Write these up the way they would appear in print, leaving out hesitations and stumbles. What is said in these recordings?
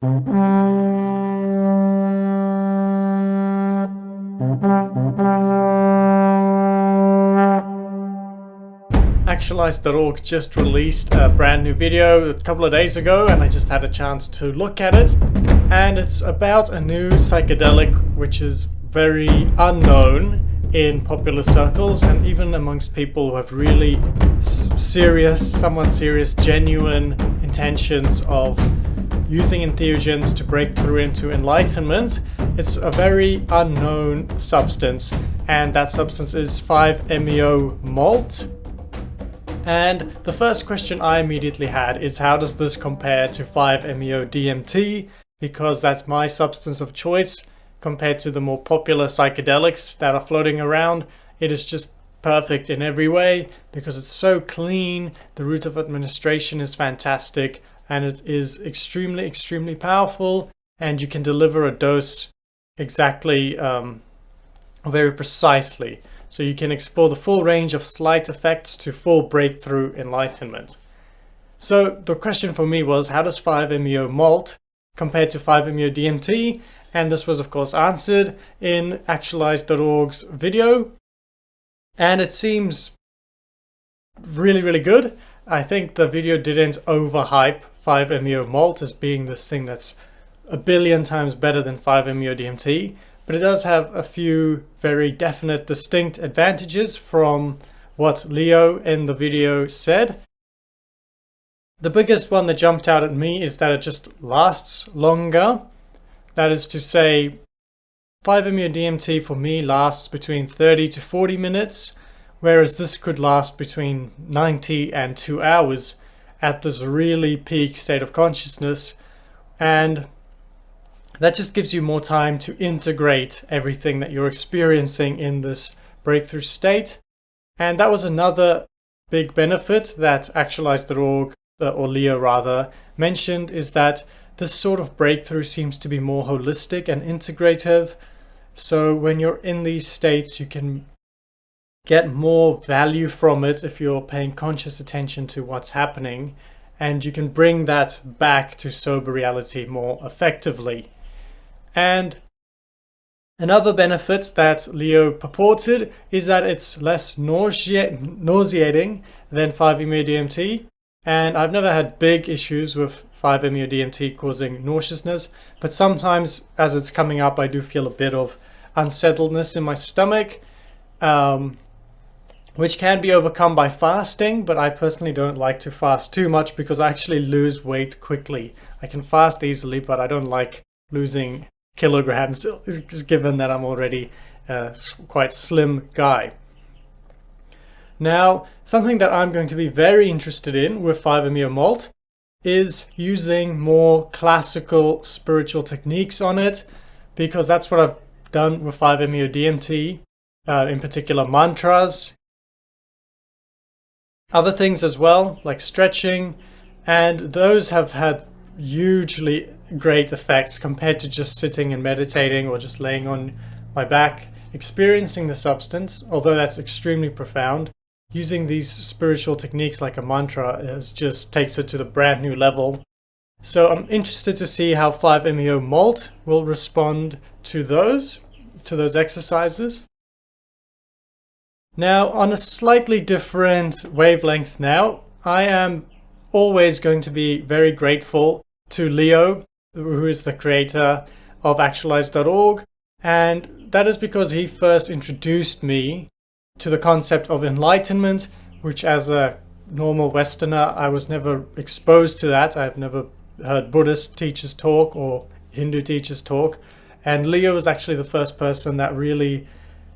Actualize.org just released a brand new video a couple of days ago, and I just had a chance to look at it. And it's about a new psychedelic which is very unknown in popular circles and even amongst people who have really somewhat serious, genuine intentions of using entheogens to break through into enlightenment. It's a very unknown substance, and that substance is 5-MeO MALT. And the first question I immediately had is, how does this compare to 5-MeO DMT? Because that's my substance of choice compared to the more popular psychedelics that are floating around. It is just perfect in every way because it's so clean, the route of administration is fantastic, and it is extremely, extremely powerful, and you can deliver a dose exactly, very precisely. So you can explore the full range of slight effects to full breakthrough enlightenment. So the question for me was, how does 5-MeO MALT compare to 5-MeO DMT? And this was of course answered in Actualize.org's video. And it seems really, really good. I think the video didn't overhype 5-MeO MALT as being this thing that's a billion times better than 5-MeO DMT. But it does have a few very definite, distinct advantages from what Leo in the video said. The biggest one that jumped out at me is that it just lasts longer. That is to say, 5-MeO DMT for me lasts between 30 to 40 minutes, whereas this could last between 90 and 2 hours at this really peak state of consciousness. And that just gives you more time to integrate everything that you're experiencing in this breakthrough state. And that was another big benefit that Actualize.org, or Leo rather, mentioned, is that this sort of breakthrough seems to be more holistic and integrative. So when you're in these states, you can get more value from it if you're paying conscious attention to what's happening, and you can bring that back to sober reality more effectively. And another benefit that Leo purported is that it's less nauseating than 5-MeO DMT. And I've never had big issues with 5-MeO DMT causing nauseousness, but sometimes as it's coming up, I do feel a bit of unsettledness in my stomach, which can be overcome by fasting, but I personally don't like to fast too much because I actually lose weight quickly. I can fast easily, but I don't like losing kilograms, given that I'm already a quite slim guy. Now, something that I'm going to be very interested in with 5-MeO MALT is using more classical spiritual techniques on it, because that's what I've done with 5-MeO DMT, in particular mantras, other things as well, like stretching, and those have had hugely great effects compared to just sitting and meditating or just laying on my back experiencing the substance. Although that's extremely profound, using these spiritual techniques like a mantra just takes it to the brand new level. So I'm interested to see how 5-MeO MALT will respond to those exercises. Now, on a slightly different wavelength now, I am always going to be very grateful to Leo, who is the creator of Actualize.org, and that is because he first introduced me to the concept of enlightenment, which as a normal Westerner, I was never exposed to that. I've never heard Buddhist teachers talk or Hindu teachers talk, and Leo was actually the first person that really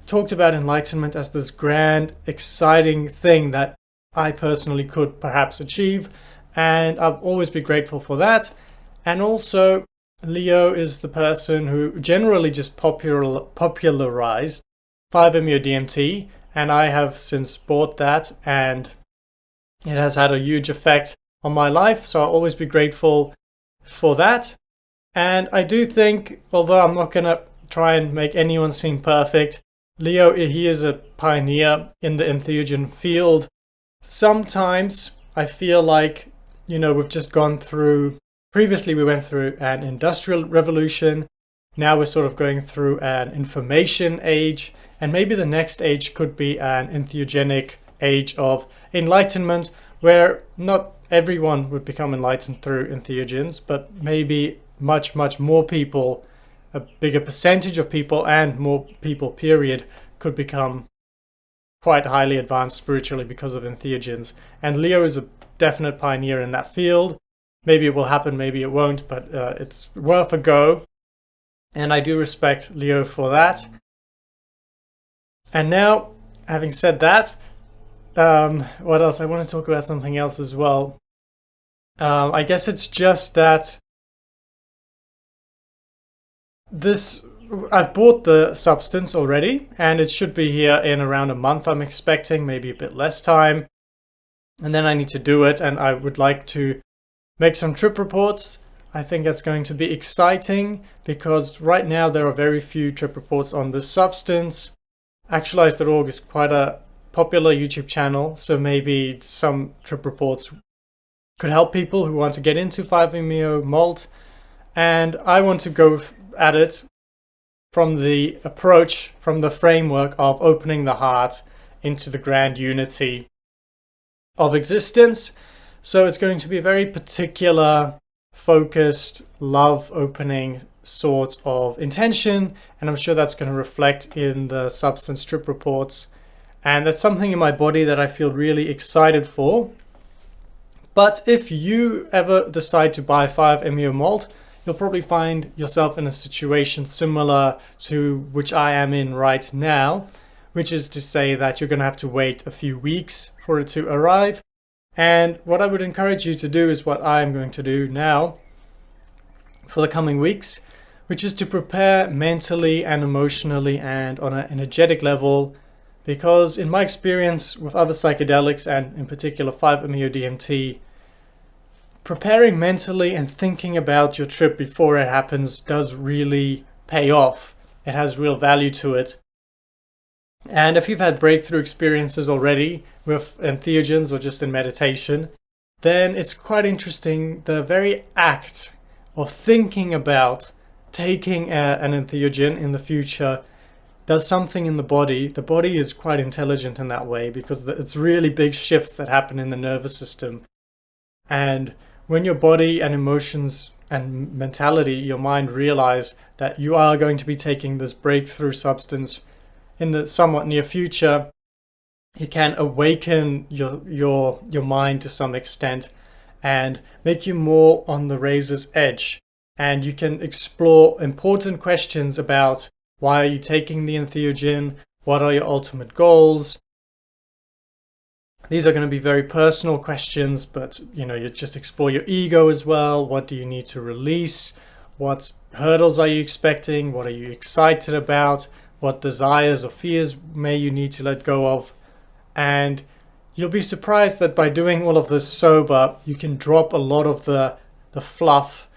talked about enlightenment as this grand, exciting thing that I personally could perhaps achieve, and I'll always be grateful for that. And also, Leo is the person who generally just popularized 5-MeO DMT, and I have since bought that, and it has had a huge effect on my life, so I'll always be grateful for that. And I do think, although I'm not going to try and make anyone seem perfect, Leo, he is a pioneer in the entheogen field. Sometimes I feel like, we've just gone through previously we went through an industrial revolution. Now we're sort of going through an information age, and maybe the next age could be an entheogenic age of enlightenment, where not everyone would become enlightened through entheogens, but maybe much more people, a bigger percentage of people and more people period, could become quite highly advanced spiritually because of entheogens. And Leo is a definite pioneer in that field. Maybe it will happen, maybe it won't, but it's worth a go. And I do respect Leo for that. And now, having said that, what else? I want to talk about something else as well. I guess it's just that I've bought the substance already, and it should be here in around a month, I'm expecting, maybe a bit less time. And then I need to do it, and I would like to make some trip reports. I think that's going to be exciting because right now there are very few trip reports on this substance. Actualize.org is quite a popular YouTube channel, so maybe some trip reports could help people who want to get into 5-MeO MALT. And I want to go at it from the approach, from the framework of opening the heart into the grand unity of existence. So it's going to be a very particular, focused, love-opening sort of intention, and I'm sure that's going to reflect in the substance trip reports. And that's something in my body that I feel really excited for. But if you ever decide to buy 5-MeO MALT, you'll probably find yourself in a situation similar to which I am in right now, which is to say that you're going to have to wait a few weeks for it to arrive. And what I would encourage you to do is what I'm going to do now for the coming weeks, which is to prepare mentally and emotionally and on an energetic level, because in my experience with other psychedelics and in particular 5-MeO DMT, preparing mentally and thinking about your trip before it happens does really pay off. It has real value to it. And if you've had breakthrough experiences already with entheogens or just in meditation, then it's quite interesting. The very act of thinking about taking an entheogen in the future does something in the body. The body is quite intelligent in that way because it's really big shifts that happen in the nervous system. And when your body and emotions and mentality, your mind realize that you are going to be taking this breakthrough substance in the somewhat near future, it can awaken your mind to some extent and make you more on the razor's edge. And you can explore important questions about why are you taking the entheogen, what are your ultimate goals. These are going to be very personal questions, but you just explore your ego as well. What do you need to release? What hurdles are you expecting? What are you excited about? What desires or fears may you need to let go of? And you'll be surprised that by doing all of this sober, you can drop a lot of the fluff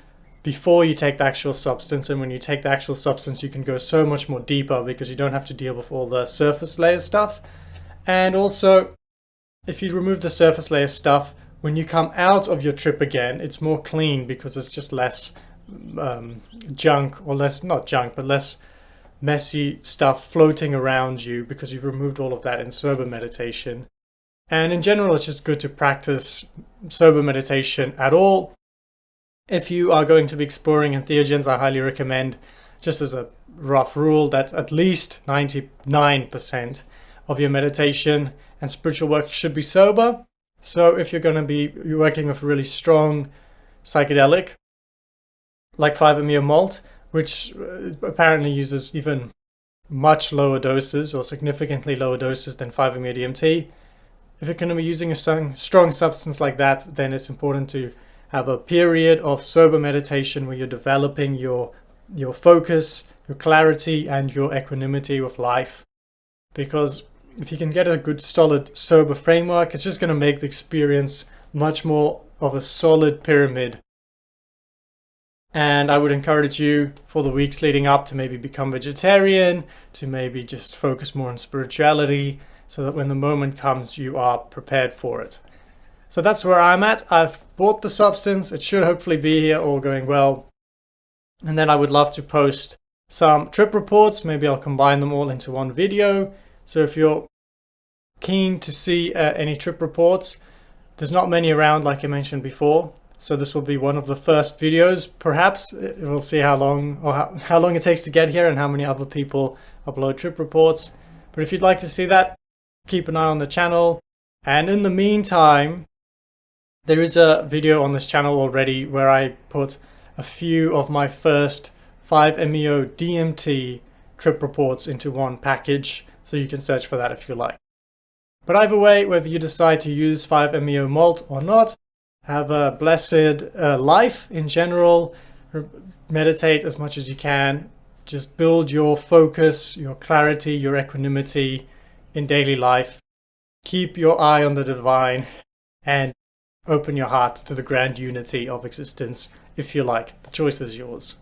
before you take the actual substance. And when you take the actual substance, you can go so much more deeper because you don't have to deal with all the surface layer stuff. And also, if you remove the surface layer stuff, when you come out of your trip again, it's more clean because it's just less junk, or not junk, but less messy stuff floating around you because you've removed all of that in sober meditation. And in general, it's just good to practice sober meditation at all. If you are going to be exploring entheogens, I highly recommend, just as a rough rule, that at least 99% of your meditation and spiritual work should be sober. So if you're going to be working with a really strong psychedelic, like 5-MeO MALT, which apparently uses even much lower doses or significantly lower doses than 5-MeO DMT, if you're going to be using a strong substance like that, then it's important to have a period of sober meditation where you're developing your focus, your clarity, and your equanimity with life. Because if you can get a good, solid, sober framework, it's just going to make the experience much more of a solid pyramid. And I would encourage you for the weeks leading up to maybe become vegetarian, to maybe just focus more on spirituality, so that when the moment comes, you are prepared for it. So that's where I'm at. I've bought the substance. It should hopefully be here, all going well. And then I would love to post some trip reports. Maybe I'll combine them all into one video. So if you're keen to see any trip reports, there's not many around like I mentioned before. So this will be one of the first videos. Perhaps we'll see how long it takes to get here and how many other people upload trip reports. But if you'd like to see that, keep an eye on the channel. And in the meantime, there is a video on this channel already where I put a few of my first 5-MeO DMT trip reports into one package, so you can search for that if you like. But either way, whether you decide to use 5-MeO MALT or not, have a blessed life in general. Meditate as much as you can. Just build your focus, your clarity, your equanimity in daily life. Keep your eye on the divine and open your heart to the grand unity of existence if you like. The choice is yours.